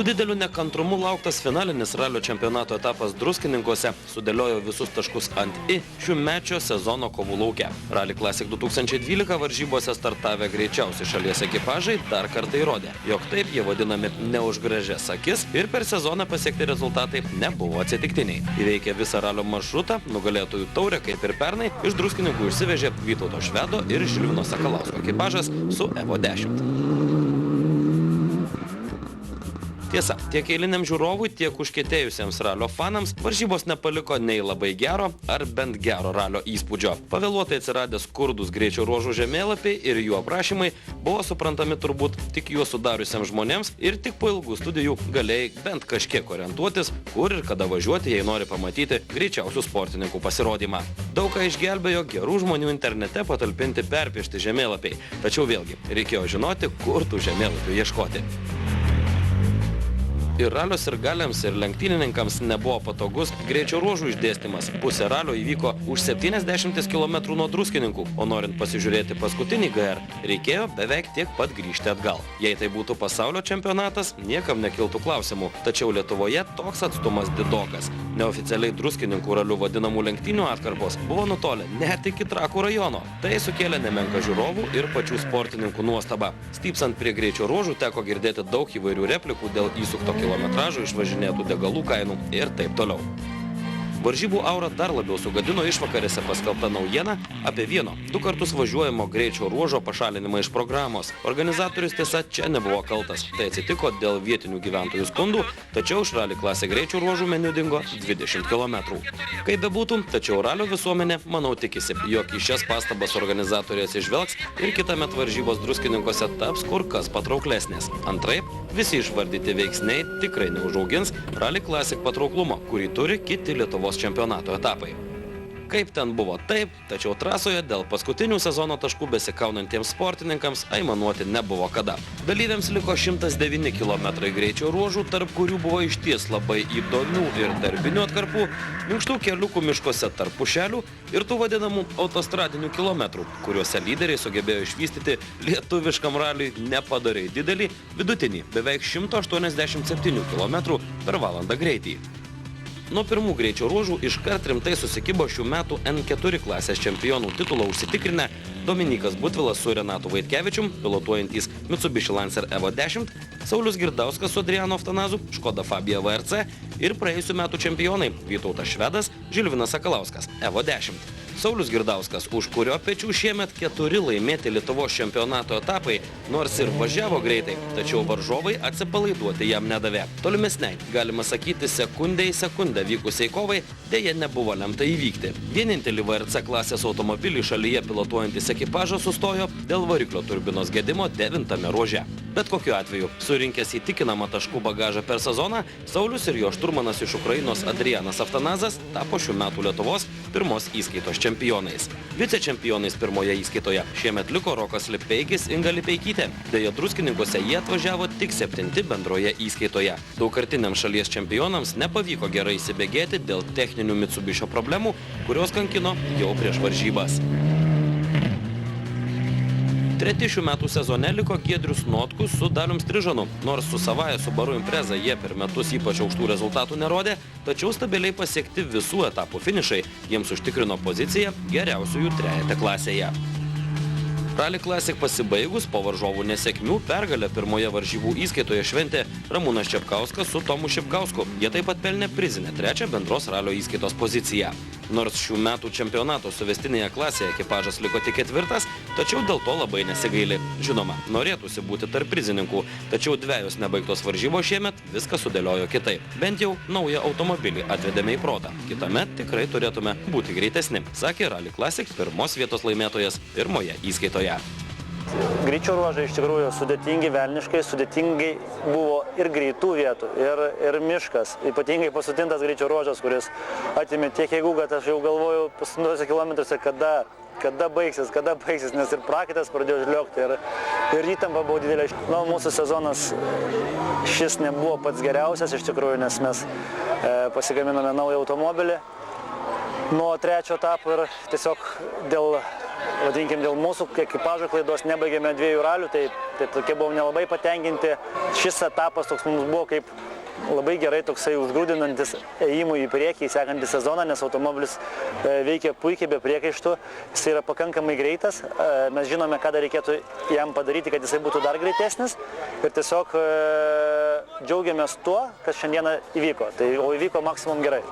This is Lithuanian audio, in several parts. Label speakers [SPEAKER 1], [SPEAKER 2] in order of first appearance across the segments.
[SPEAKER 1] Su dideliu nekantrumu lauktas finalinis ralio čempionato etapas Druskininkuose sudėliojo visus taškus ant I šių mečio sezono kovų lauke. Rally Classic 2012 varžybose startavę greičiausi šalies ekipažai dar kartą įrodė, jog taip jie vadinami neužgražias akis ir per sezoną pasiekti rezultatai nebuvo atsitiktiniai. Įveikę visą ralio maršrutą, nugalėtojų taurę, kaip ir pernai, iš Druskininkų išsivežė Vytauto Švedo ir Žilvino Sakalausko ekipažas su Evo 10. Tiesa, tiek eiliniam žiūrovui, tiek užkietėjusiems ralio fanams varžybos nepaliko nei labai gero ar bent gero ralio įspūdžio. Pavėluotai atsiradę skurdus greičio ruožų žemėlapiai ir jų aprašymai buvo suprantami turbūt tik juos sudariusiems žmonėms ir tik po ilgų studijų galėjai bent kažkiek orientuotis, kur ir kada važiuoti, jei nori pamatyti greičiausių sportininkų pasirodymą. Daug ką išgelbėjo gerų žmonių internete patalpinti perpiešti žemėlapiai, tačiau vėlgi reikėjo žinoti, kur tų žemėlapių ieškoti. Ir ralio sirgaliams ir lenktynininkams nebuvo patogus greičio ruožų išdėstymas. Pusė ralio įvyko už 70 km nuo Druskininkų, o norint pasižiūrėti paskutinį GR, reikėjo beveik tiek pat grįžti atgal. Jei tai būtų pasaulio čempionatas, niekam nekiltų klausimų, tačiau Lietuvoje toks atstumas didokas. Neoficialiai Druskininkų ralių vadinamų lenktynių atkarpos buvo nutolę net iki Trakų rajono. Tai sukėlė nemenką žiūrovų ir pačių sportininkų nuostabą. Stypsant prie greičio ruožų teko girdėti daug įvairių replikų dėl įsukto kilometražų, išvažinėtų degalų kainų ir taip toliau. Varžybų aurą dar labiau sugadino išvakarėse paskelbta naujiena apie vieno 2 kartus važiuojamo greičio ruožo pašalinimą iš programos. Organizatorius tiesa čia nebuvo kaltas. Tai atsitiko dėl vietinių gyventojų skundų, tačiau iš Rally Classic greičio ruožų meniu dingo 20 km. Kaip bebūtų, tačiau ralio visuomenė, manau, tikisi, jog į šias pastabas organizatoriai atsižvelgs ir kitąmet varžybos Druskininkuose taps kur kas patrauklesnės. Antraip, visi išvardyti veiksniai tikrai neužaugins Rally Classic patrauklumo, kurį turi kiti Lietuvos čempionato etapai. Kaip ten buvo taip, tačiau trasoje dėl paskutinių sezono taškų besikaunantiems sportininkams aimanuoti nebuvo kada. Dalyviams liko 109 km greičio ruožų, tarp kurių buvo išties labai įdomių ir darbinių atkarpų, minkštų keliukų miškuose tarp pušelių ir tų vadinamų autostradinių kilometrų, kuriuose lyderiai sugebėjo išvystyti lietuviškam raliui nepadariai didelį, vidutinį, beveik 187 km per valandą greitį. Nuo pirmų greičio ruožų iškart rimtai susikibo šių metų N4 klasės čempionų titulą užsitikrinę Dominykas Butvilas su Renatu Vaitkevičium, pilotuojantys Mitsubishi Lancer Evo 10, Saulius Girdauskas su Adriano Aftanazu, Škoda Fabia VRC ir praėjusių metų čempionai Vytautas Švedas, Žilvinas Sakalauskas Evo 10. Saulius Girdauskas, už kurio pečių šiemet 4 laimėti Lietuvos čempionato etapai, nors ir važiavo greitai, tačiau varžovai atsipalaiduoti jam nedavė. Tolimesniai, galima sakyti, sekundė į sekundę vykusiai kovai dėja nebuvo lemta įvykti. Vienintelį VRC klasės automobilį šalyje pilotuojantis ekipažas sustojo dėl variklio turbinos gedimo 9 ruože. Bet kokiu atveju, surinkęs įtikinamą taškų bagažą per sezoną, Saulius ir jo šturmanas iš Ukrainos Adrianas Aftanazas tapo šių metų Lietuvos pirmos įskaitos čempionais. Vicečempionais pirmoje įskaitoje šiemet liko Rokas Lipeikis, Inga Lipeikytė. Deja, Druskininkuose jie atvažiavo tik 7 bendroje įskaitoje. Daugkartiniams šalies čempionams nepavyko gerai įsibėgėti dėl techninių Mitsubišio problemų, kurios kankino jau prieš varžybas. Treti šių metų sezone liko Giedrius Notkus su Dalium Strižanu. Nors su savaja Subaru Impreza jie per metus ypač aukštų rezultatų nerodė, tačiau stabiliai pasiekti visų etapų finišai jiems užtikrino poziciją geriausiųjų trejete klasėje. Rally Classic pasibaigus po varžovų nesėkmių pergalę pirmoje varžybų įskaitoje šventė Ramūnas Čepkauskas su Tomu Šipkausku. Jie taip pat pelnė prizinę 3 bendros ralio įskaitos poziciją. Nors šių metų čempionato suvestinėje klasėje ekipažas liko tik 4, tačiau dėl to labai nesigaili. Žinoma, norėtųsi būti tarp prizininkų, tačiau 2 nebaigtos varžybos šiemet viską sudėliojo kitaip. Bent jau naują automobilį atvedėme į protą. Kitąmet tikrai turėtume būti greitesni, sakė Rally Classic pirmos vietos laimėtojas pirmoje įskaitoje.
[SPEAKER 2] Greičio ruožai iš tikrųjų sudėtingi, velniškai sudėtingai buvo ir greitų vietų, ir miškas. Ypatingai pasodintas greičio ruožas, kuris atimė tiek jėgų, kad aš jau galvojau pasodintose kilometruose, kada baigsis, nes ir prakaitas pradėjo žliogti ir įtampa buvo didelė. Mūsų sezonas šis nebuvo pats geriausias iš tikrųjų, nes mes pasigaminome naują automobilį nuo 3 etapo ir tiesiog dėl vadinkim, dėl mūsų ekipažo klaidos nebaigėme 2 ralių, tai tokie buvom nelabai patenkinti. Šis etapas toks mums buvo kaip labai gerai toksai užgrūdinantis ėjimų į priekį, sekantį sezoną, nes automobilis veikia puikiai be priekaištų, jis yra pakankamai greitas, mes žinome, ką dar reikėtų jam padaryti, kad jisai būtų dar greitesnis ir tiesiog džiaugiamės tuo, kas šiandieną įvyko, o įvyko maksimum gerai.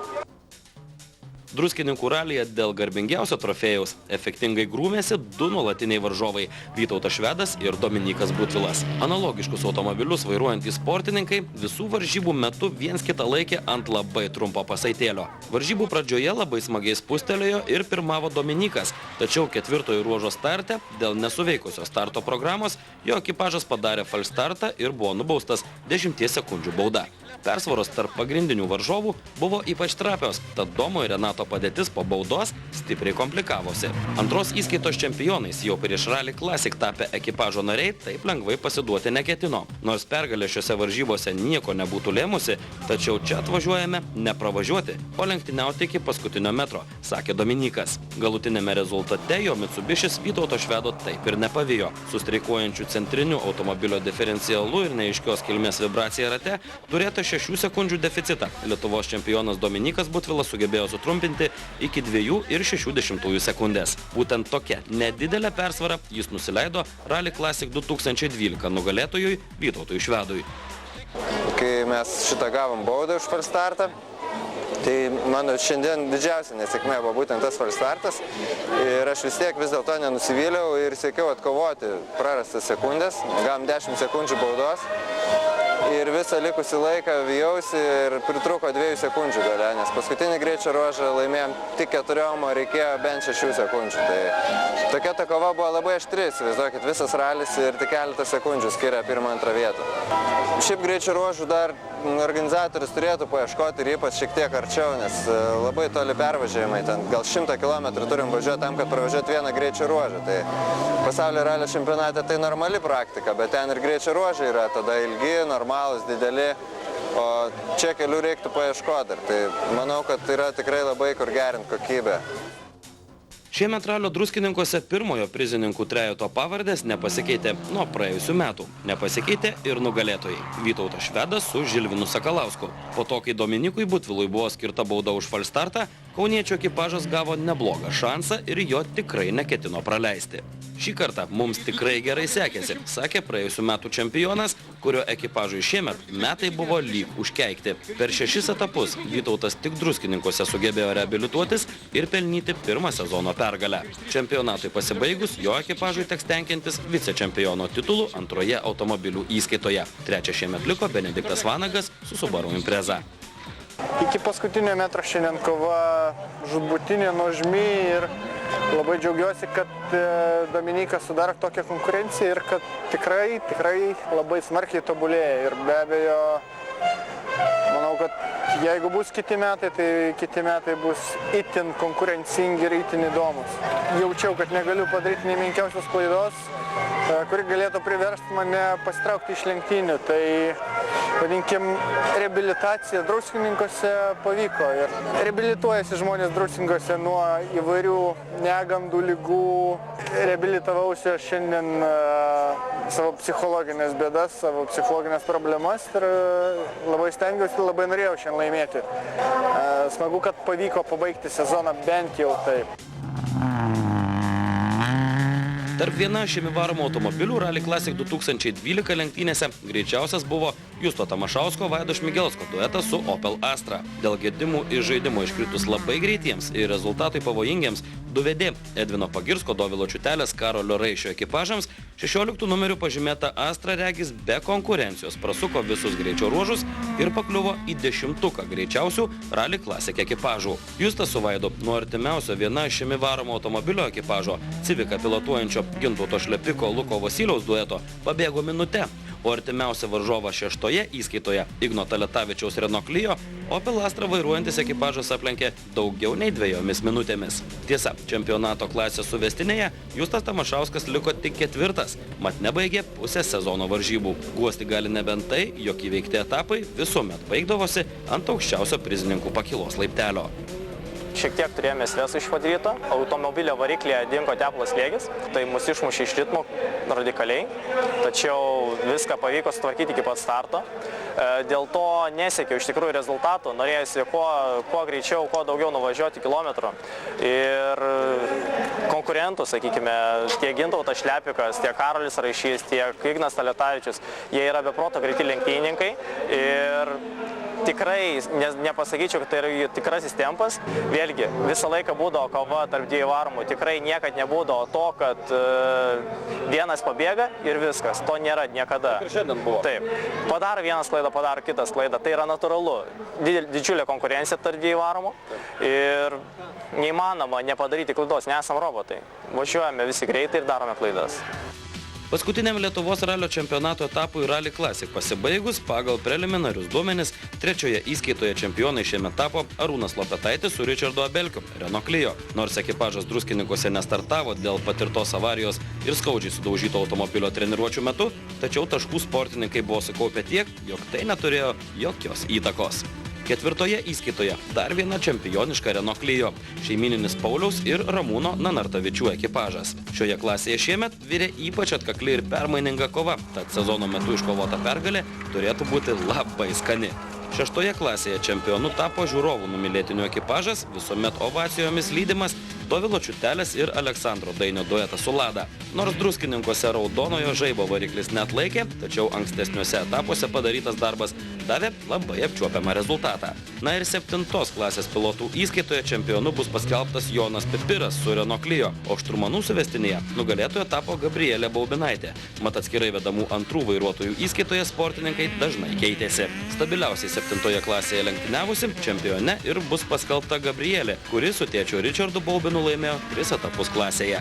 [SPEAKER 1] Druskininkų ralyje dėl garbingiausio trofėjaus efektingai grūmėsi 2 nuolatiniai varžovai – Vytautas Švedas ir Dominykas Butvilas. Analogiškus automobilius vairuojantys sportininkai visų varžybų metu viens kitą laikė ant labai trumpo pasaitėlio. Varžybų pradžioje labai smagiai spustelėjo ir pirmavo Dominykas, tačiau 4 ruožo starte dėl nesuveikusios starto programos jo ekipažas padarė falšstartą ir buvo nubaustas 10 sekundžių bauda. Persvaros tarp pagrindinių varžovų buvo ypač trapios, tad Domo ir Renato padėtis po baudos stipriai komplikavosi. Antros įskaitos čempionais jau prieš Rally Classic tapę ekipažo nariai taip lengvai pasiduoti neketino. Nors pergalė šiose varžybose nieko nebūtų lėmusi, tačiau čia atvažiuojame ne pravažiuoti, o lenktyniauti iki paskutinio metro, sakė Dominykas. Galutinėme rezultate jo Mitsubishis Vytauto Švedo taip ir nepavijo. Su streikuojančiu centriniu automobilio diferencialu ir neaiškios kilmės vibracija rate turėta 6 sekundžių deficitą. Lietuvos čempionas Dominykas Butvilas sugebėjo sutrumpinti iki 2,6 sekundės. Būtent tokia nedidelė persvara jis nusileido Rally Classic 2012 nugalėtojui Vytautui Švedui.
[SPEAKER 3] Kai mes šitą gavom baudą už falšstartą, tai mano šiandien didžiausia nesėkmė buvo būtent tas falšstartas ir aš vis dėlto nenusivyliau ir siekiau atkovoti prarastas sekundės, gavom 10 sekundžių baudos. Ir visą likusį laiką vijausi ir pritruko 2 sekundžių gale, nes paskutinį greičio ruožą laimėjom tik 4, o reikėjo bent 6 sekundžių. Tai tokia ta kova buvo labai aštri, įsivaizduokit, visas ralis ir tik keletą sekundžių skiria 1-2 vietą. Šiaip greičio ruožų dar organizatorius turėtų paieškoti ir ypač šiek tiek arčiau, nes labai toli pervažiavimai, ten gal 100 km turim važiuoti tam, kad pravažiuoti vieną greičio ruožą. Tai pasaulio ralio čempionate tai normali praktika, bet ten ir greičio ruožai yra tada ilgi, normalūs, dideli, o čia kelių reiktų paieškoti. Tai manau, kad yra tikrai labai kur gerinti kokybę.
[SPEAKER 1] Šiemet ralio druskininkuose pirmojo prizininkų trejeto pavardės nepasikeitė nuo praėjusių metų. Nepasikeitė ir nugalėtojai – Vytautas Švedas su Žilvinu Sakalausku. Po to, kai Dominykui Butvilui buvo skirta bauda už falšstartą, kauniečio ekipažas gavo neblogą šansą ir jo tikrai neketino praleisti. Šį kartą mums tikrai gerai sekėsi, sakė praėjusių metų čempionas, kurio ekipažui šiemet metai buvo lyg užkeikti. Per 6 etapus Vytautas tik druskininkuose sugebėjo reabilituotis ir pelnyti pirmą sezono pergalę. Čempionatui pasibaigus, jo ekipažui teks tenkintis vicečempiono titulų antroje automobilių įskaitoje. Trečia šiemet liko Benediktas Vanagas su Subaru Impreza.
[SPEAKER 4] Iki paskutinio metro šiandien kova žūtbūtinė, nuožmi ir labai džiaugiuosi, kad Dominykas sudaro tokią konkurenciją ir kad tikrai labai smarkiai tobulėja. Ir be abejo, manau, kad jeigu bus kiti metai, tai kiti metai bus itin konkurencingi ir itin įdomus. Jaučiau, kad negaliu padaryti nei menkiausios klaidos, kuri galėtų priversti mane pasitraukti iš lenktynių. Tai, vadinkim, reabilitacija druskininkuose pavyko. Ir reabilituojasi žmonės druskininkuose nuo įvairių negandų, ligų. Reabilitavausi šiandien savo psichologinės bėdas, savo psichologinės problemas ir labai stengiausi, labai norėjau šiandien laimėti. Smagu, kad pavyko pabaigti sezoną bent jau taip.
[SPEAKER 1] Tarp viena šimi varomų automobilių Rally Classic 2012 lenktynėse greičiausias buvo Justo Tamašausko Vaido Šmigelsko duetas su Opel Astra. Dėl gedimų iš žaidimo iškritus labai greitiems ir rezultatui pavojingiems duvedė Edvino Pagirsko, Dovilo Čiutelės, Karolio Raišio ekipažams 16 numerių pažymėta Astra regis be konkurencijos prasuko visus greičio ruožus ir pakliuvo į 10 greičiausių Rally Classic ekipažų. Justas su Vaidu nuo artimiausio viena šimi varomo automobilio ekipažo Civica pilotuojančio Gintauto Šlepiko Luko Vasyliaus dueto pabėgo minute, o artimiausia varžova 6 įskaitoje Igno Taletavičiaus Renault Clio Opel Astra vairuojantis ekipažas aplenkė daugiau nei 2 minutėmis. Tiesa, čempionato klasės suvestinėje Justas Tamašauskas liko tik 4, mat nebaigė pusę sezono varžybų. Guosti gali nebent tai, jog įveikti etapai visuomet baigdavosi ant aukščiausio prizininkų pakylos laiptelio.
[SPEAKER 5] šiek tiek turėjome streso iš pat ryto, automobilio variklyje dingo tepalo slėgis, tai mus išmušė iš ritmo radikaliai, tačiau viską pavyko sutvarkyti iki pat starto. Dėl to nesiekiau iš tikrųjų rezultatų, norėjusi kuo greičiau, kuo daugiau nuvažiuoti kilometrų. Ir konkurentų, sakykime, tiek Gintautas Šlepikas, tiek Karolis Raišys, tiek Ignas Taletavičius, jie yra be proto greiti lenktynininkai ir tikrai nepasakyčiau, kad tai yra tikrasis tempas. Vėlgi, visą laiką būdavo kova tarp dviejų varomų. Tikrai niekad nebūdavo to, kad vienas pabėga ir viskas. To nėra niekada.
[SPEAKER 1] Ir šiandien buvo.
[SPEAKER 5] Taip. Padaro vienas klaidą, padaro kitas klaidą. Tai yra natūralu. Didžiulė konkurencija tarp dviejų varomų. Ir neįmanoma nepadaryti klaidos, nesam robotai. Važiuojame visi greitai ir darome klaidas.
[SPEAKER 1] Paskutiniam Lietuvos ralio čempionato etapui Rally Classic pasibaigus, pagal preliminarius duomenis, trečioje įskaitoje čempionai šiemet tapo Arūnas Lopetaitis su Richardu Abelkiu, Renault Clio. Nors ekipažas Druskininkuose nestartavo dėl patirtos avarijos ir skaudžiai sudaužyto automobilio treniruočių metu, tačiau taškų sportininkai buvo sukaupę tiek, jog tai neturėjo jokios įtakos. Ketvirtoje įskaitoje dar viena čempioniška Renault Clio, šeimininis Pauliaus ir Ramūno Nanartavičių ekipažas. Šioje klasėje šiemet virė ypač atkakli ir permaininga kova, tad sezono metu iškovota pergalė turėtų būti labai skani. Šeštoje klasėje čempionu tapo žiūrovų numylėtinių ekipažas, visuomet ovacijomis lydimas Dovilo Čiutelės ir Aleksandro Dainio duetas su Lada. Nors Druskininkuose raudonojo žaibo variklis neatlaikė, tačiau ankstesniuose etapuose padarytas darbas davė labai apčiuopiamą rezultatą. Na ir septintos klasės pilotų įskaitoje čempionu bus paskelbtas Jonas Pipiras su Renault Clio, o šturmanų suvestinėje nugalėtoja tapo Gabrielė Baubinaitė. Mat atskirai vedamų antrų vairuotojų įskaitoje sportininkai dažnai keitėsi. Stabiliausiai septintoje klasėje lenktyniavusi čempione ir bus paskelbta Gabrielė, kuri su tėčiu Richardu Baubinu laimėjo 3 etapus klasėje.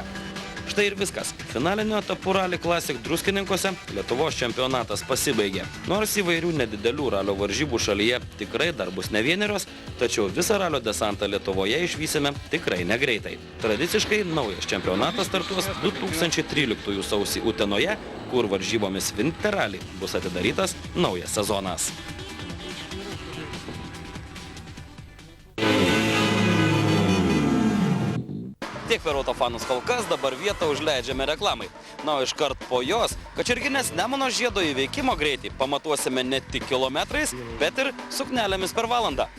[SPEAKER 1] Štai ir viskas. Finaliniu etapu Rally Classic Druskininkuose Lietuvos čempionatas pasibaigė. Nors įvairių nedidelių ralio varžybų šalyje tikrai dar bus ne vienerios, tačiau visą ralio desantą Lietuvoje išvysime tikrai negreitai. Tradiciškai naujas čempionatas startuos 2013 sausį Utenoje, kur varžybomis Winter Rally bus atidarytas naujas sezonas. Tiek per Autofanus kol kas, dabar vietą užleidžiame reklamai. Na, o iškart po jos, Kačerginės Nemuno žiedo įveikimo greitį pamatuosime ne tik kilometrais, bet ir suknelėmis per valandą.